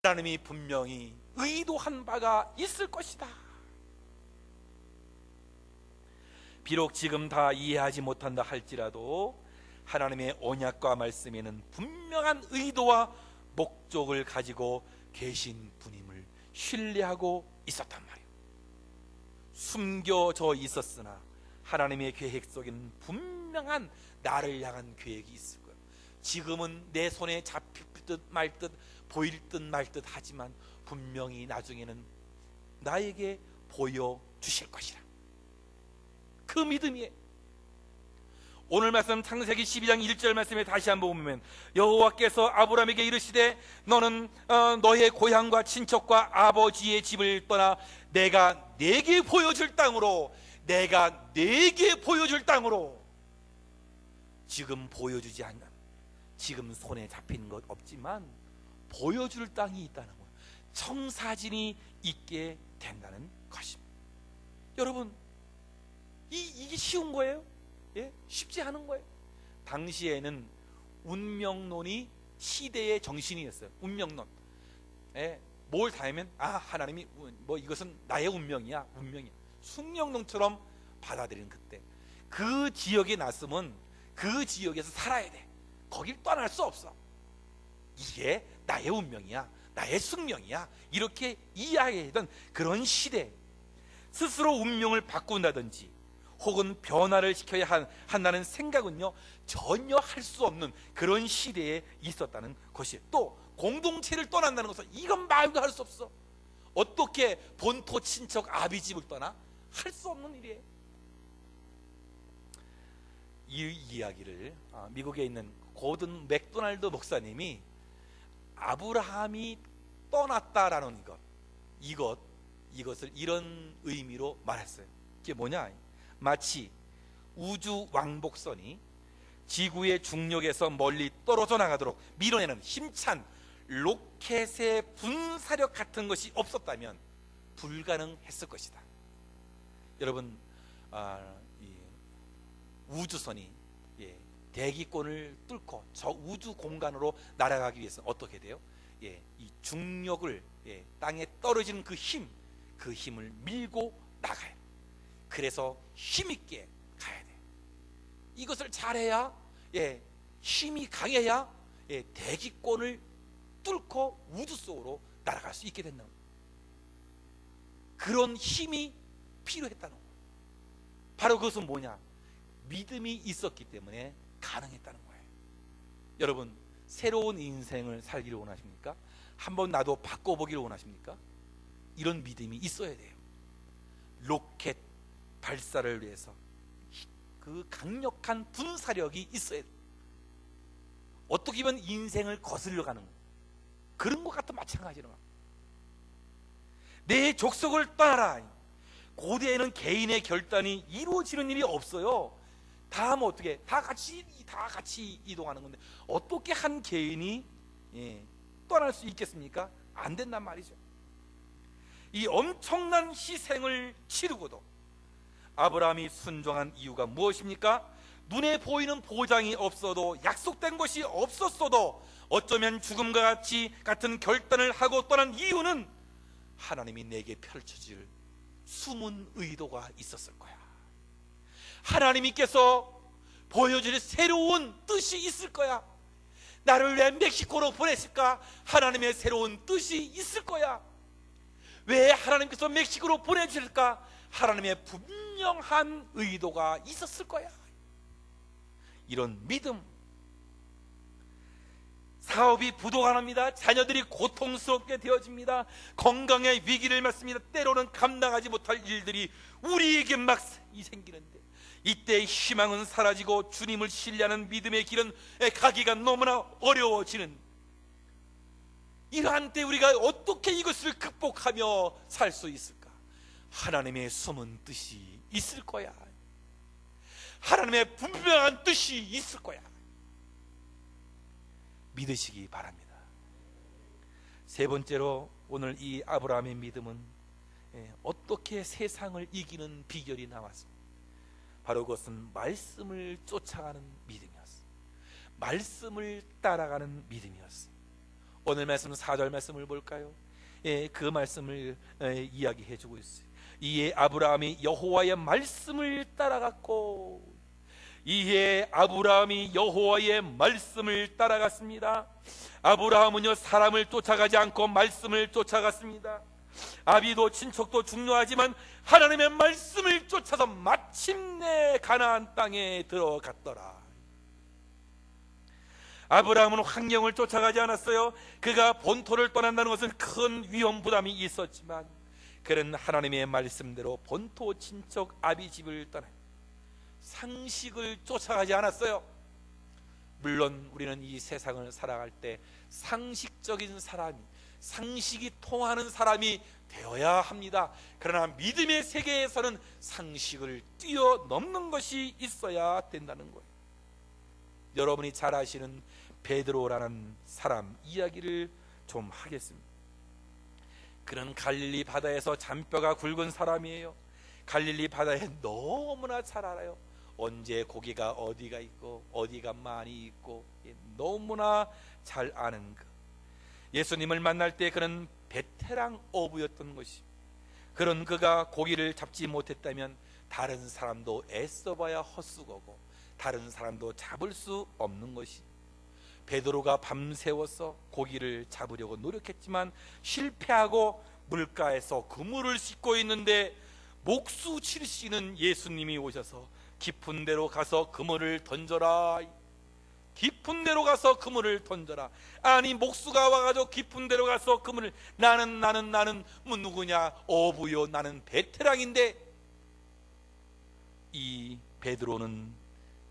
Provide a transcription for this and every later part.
하나님이 분명히 의도한 바가 있을 것이다. 비록 지금 다 이해하지 못한다 할지라도 하나님의 언약과 말씀에는 분명한 의도와 목적을 가지고 계신 분임을 신뢰하고 있었단 말이에요. 숨겨져 있었으나 하나님의 계획 속에는 분명한 나를 향한 계획이 있을 거예요. 지금은 내 손에 잡힐 듯 말 듯, 보일 듯 말 듯 하지만 분명히 나중에는 나에게 보여주실 것이라. 그 믿음이에요. 오늘 말씀 창세기 12장 1절 말씀에 다시 한번 보면 여호와께서 아브라함에게 이르시되 너는 너의 고향과 친척과 아버지의 집을 떠나 내가 네게 보여줄 땅으로 지금 보여주지 않는, 지금 손에 잡힌 것 없지만 보여줄 땅이 있다는 거예요. 청사진이 있게 된다는 것입니다. 여러분, 이게 쉬운 거예요? 예? 쉽지 않은 거예요. 당시에는 운명론이 시대의 정신이었어요. 운명론. 예? 뭘 다 하면 하나님이 뭐 이것은 나의 운명이야. 숙명론처럼 받아들이는 그때 그 지역에 났으면 그 지역에서 살아야 돼. 거길 떠날 수 없어. 이게 나의 운명이야, 나의 숙명이야, 이렇게 이야기하던 그런 시대, 스스로 운명을 바꾼다든지 혹은 변화를 시켜야 한다는 생각은요 전혀 할 수 없는 그런 시대에 있었다는 것이에요. 또 공동체를 떠난다는 것은 이건 말도 할 수 없어. 어떻게 본토 친척 아비집을 떠나? 할 수 없는 일이에요. 이 이야기를 미국에 있는 고든 맥도날드 목사님이 아브라함이 떠났다라는 이것을 이런 의미로 말했어요. 그게 뭐냐? 마치 우주 왕복선이 지구의 중력에서 멀리 떨어져 나가도록 밀어내는 힘찬 로켓의 분사력 같은 것이 없었다면 불가능했을 것이다. 여러분, 이 우주선이 대기권을 뚫고 저 우주 공간으로 날아가기 위해서 어떻게 돼요? 이 중력을 땅에 떨어지는 그 힘을 밀고 나가요. 그래서 힘있게 가야 돼. 이것을 잘해야, 힘이 강해야 대기권을 뚫고 우주 속으로 날아갈 수 있게 된다는 거예요. 그런 힘이 필요했다는 거예요. 바로 그것은 뭐냐? 믿음이 있었기 때문에 가능했다는 거예요. 여러분, 새로운 인생을 살기를 원하십니까? 한번 나도 바꿔보기를 원하십니까? 이런 믿음이 있어야 돼요. 로켓 발사를 위해서 그 강력한 분사력이 있어야 돼요. 어떻게 보면 인생을 거슬려 가는 그런 것 같은 마찬가지로 내 족속을 떠나라. 고대에는 개인의 결단이 이루어지는 일이 없어요. 다 뭐 어떻게 다 같이 이동하는 건데 어떻게 한 개인이 떠날 수 있겠습니까? 안 된단 말이죠. 이 엄청난 희생을 치르고도 아브라함이 순종한 이유가 무엇입니까? 눈에 보이는 보장이 없어도, 약속된 것이 없었어도 어쩌면 죽음과 같은 결단을 하고 떠난 이유는 하나님이 내게 펼쳐질 숨은 의도가 있었을 거야. 하나님께서 보여줄 새로운 뜻이 있을 거야. 나를 왜 멕시코로 보내실까? 하나님의 새로운 뜻이 있을 거야. 왜 하나님께서 멕시코로 보내실까? 하나님의 분명한 의도가 있었을 거야. 이런 믿음. 사업이 부도가 납니다. 자녀들이 고통스럽게 되어집니다. 건강의 위기를 맞습니다. 때로는 감당하지 못할 일들이 우리에게 막 생기는데 이때 희망은 사라지고 주님을 신뢰하는 믿음의 길은 가기가 너무나 어려워지는 이러한 때 우리가 어떻게 이것을 극복하며 살 수 있을까? 하나님의 숨은 뜻이 있을 거야. 하나님의 분명한 뜻이 있을 거야. 믿으시기 바랍니다. 세 번째로 오늘 이 아브라함의 믿음은 어떻게 세상을 이기는 비결이 나왔습니다. 바로 그것은 말씀을 쫓아가는 믿음이었어요. 말씀을 따라가는 믿음이었어요. 오늘 말씀 4절 말씀을 볼까요? 예, 그 말씀을 이야기해 주고 있어요. 이에 아브라함이 여호와의 말씀을 따라갔고, 이에 아브라함이 여호와의 말씀을 따라갔습니다. 아브라함은요, 사람을 쫓아가지 않고 말씀을 쫓아갔습니다. 아비도 친척도 중요하지만 하나님의 말씀을 쫓아서 마침내 가나안 땅에 들어갔더라. 아브라함은 환경을 쫓아가지 않았어요. 그가 본토를 떠난다는 것은 큰 위험 부담이 있었지만 그는 하나님의 말씀대로 본토 친척 아비 집을 떠나 상식을 쫓아가지 않았어요. 물론 우리는 이 세상을 살아갈 때 상식적인 사람이, 상식이 통하는 사람이 되어야 합니다. 그러나 믿음의 세계에서는 상식을 뛰어넘는 것이 있어야 된다는 거예요. 여러분이 잘 아시는 베드로라는 사람 이야기를 좀 하겠습니다. 그는 갈릴리 바다에서 잔뼈가 굵은 사람이에요. 갈릴리 바다에 너무나 잘 알아요. 언제 고기가 어디가 있고 어디가 많이 있고 너무나 잘 아는 그 예수님을 만날 때 그는 베테랑 어부였던 것이, 그런 그가 고기를 잡지 못했다면 다른 사람도 애써봐야 헛수고고 다른 사람도 잡을 수 없는 것이, 베드로가 밤새워서 고기를 잡으려고 노력했지만 실패하고 물가에서 그물을 씻고 있는데 목수 칠시는 예수님이 오셔서 깊은 데로 가서 그물을 던져라, 깊은 데로 가서 그물을 던져라. 아니, 목수가 와가지고 깊은 데로 가서 그물을, 나는 뭐 누구냐, 어부요, 나는 베테랑인데. 이 베드로는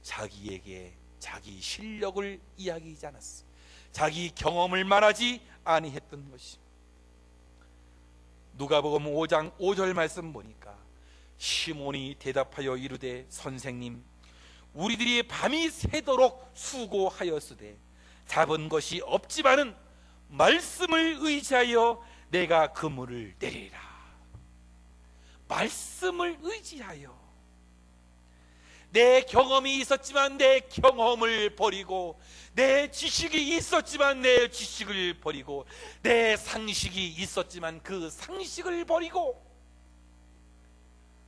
자기에게 자기 실력을 이야기하지 않았어. 자기 경험을 말하지 아니했던 것이. 누가복음 5장 5절 말씀 보니까 시몬이 대답하여 이르되 선생님, 우리들이 밤이 새도록 수고하였으되 잡은 것이 없지만은 말씀을 의지하여 내가 그물을 내리라. 말씀을 의지하여. 내 경험이 있었지만 내 경험을 버리고, 내 지식이 있었지만 내 지식을 버리고, 내 상식이 있었지만 그 상식을 버리고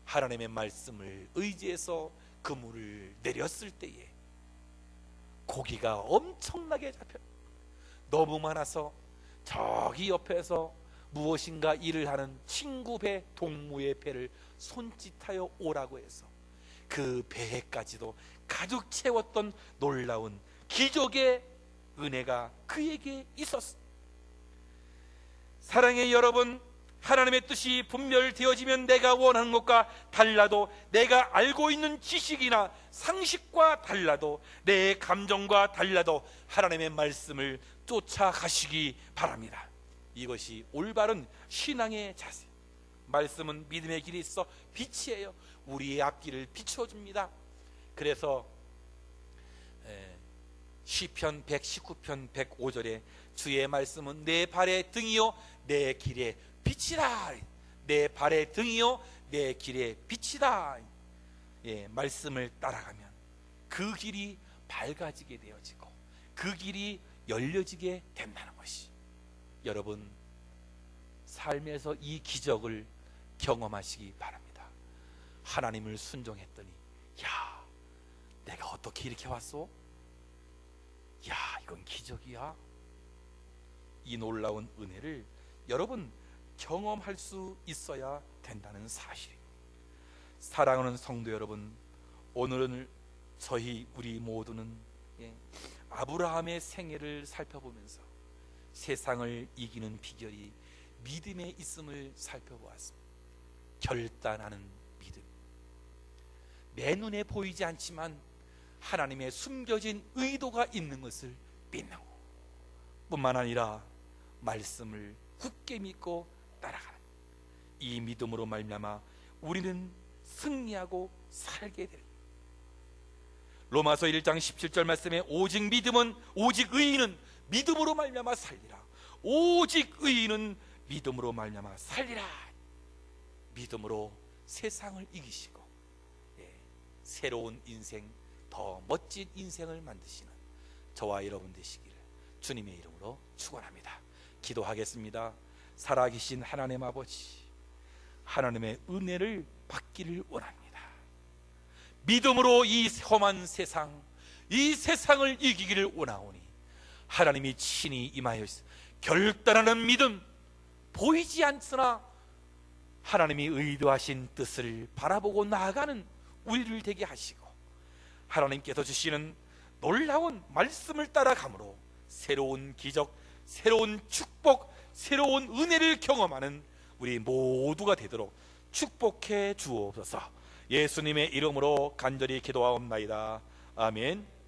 하나님의 말씀을 의지해서 그물을 내렸을 때에 고기가 엄청나게 잡혀 너무 많아서 저기 옆에서 무엇인가 일을 하는 친구 배, 동무의 배를 손짓하여 오라고 해서 그 배에까지도 가득 채웠던 놀라운 기적의 은혜가 그에게 있었어. 사랑의 여러분, 하나님의 뜻이 분별되어지면 내가 원하는 것과 달라도, 내가 알고 있는 지식이나 상식과 달라도, 내 감정과 달라도 하나님의 말씀을 쫓아가시기 바랍니다. 이것이 올바른 신앙의 자세. 말씀은 믿음의 길이 있어 빛이에요. 우리의 앞길을 비춰줍니다. 그래서 시편 119편 105절에 주의 말씀은 내 발의 등이요 내 길의 빛이다. 내 발의 등이요 내 길의 빛이다. 예, 말씀을 따라가면 그 길이 밝아지게 되어지고 그 길이 열려지게 된다는 것이, 여러분 삶에서 이 기적을 경험하시기 바랍니다. 하나님을 순종했더니, 야, 내가 어떻게 이렇게 왔어? 야, 이건 기적이야. 이 놀라운 은혜를 여러분 경험할 수 있어야 된다는 사실입니다. 사랑하는 성도 여러분, 오늘은 우리 모두는 아브라함의 생애를 살펴보면서 세상을 이기는 비결이 믿음에 있음을 살펴보았습니다. 결단하는 믿음, 내 눈에 보이지 않지만 하나님의 숨겨진 의도가 있는 것을 믿는 것 뿐만 아니라 말씀을 굳게 믿고 따라가는 이 믿음으로 말미암아 우리는 승리하고 살게 됩니다. 로마서 1장 17절 말씀에 오직 의인은 믿음으로 말미암아 살리라. 오직 의인은 믿음으로 말미암아 살리라. 믿음으로 세상을 이기시고 새로운 인생, 더 멋진 인생을 만드시는 저와 여러분 되시기를 주님의 이름으로 축원합니다. 기도하겠습니다. 살아계신 하나님 아버지, 하나님의 은혜를 받기를 원합니다. 믿음으로 이 험한 세상, 이 세상을 이기기를 원하오니 하나님이 친히 임하여 결단하는 믿음, 보이지 않으나 하나님이 의도하신 뜻을 바라보고 나아가는 우리를 되게 하시고, 하나님께서 주시는 놀라운 말씀을 따라감으로 새로운 기적, 새로운 축복, 새로운 은혜를 경험하는 우리 모두가 되도록 축복해 주옵소서. 예수님의 이름으로 간절히 기도하옵나이다. 아멘.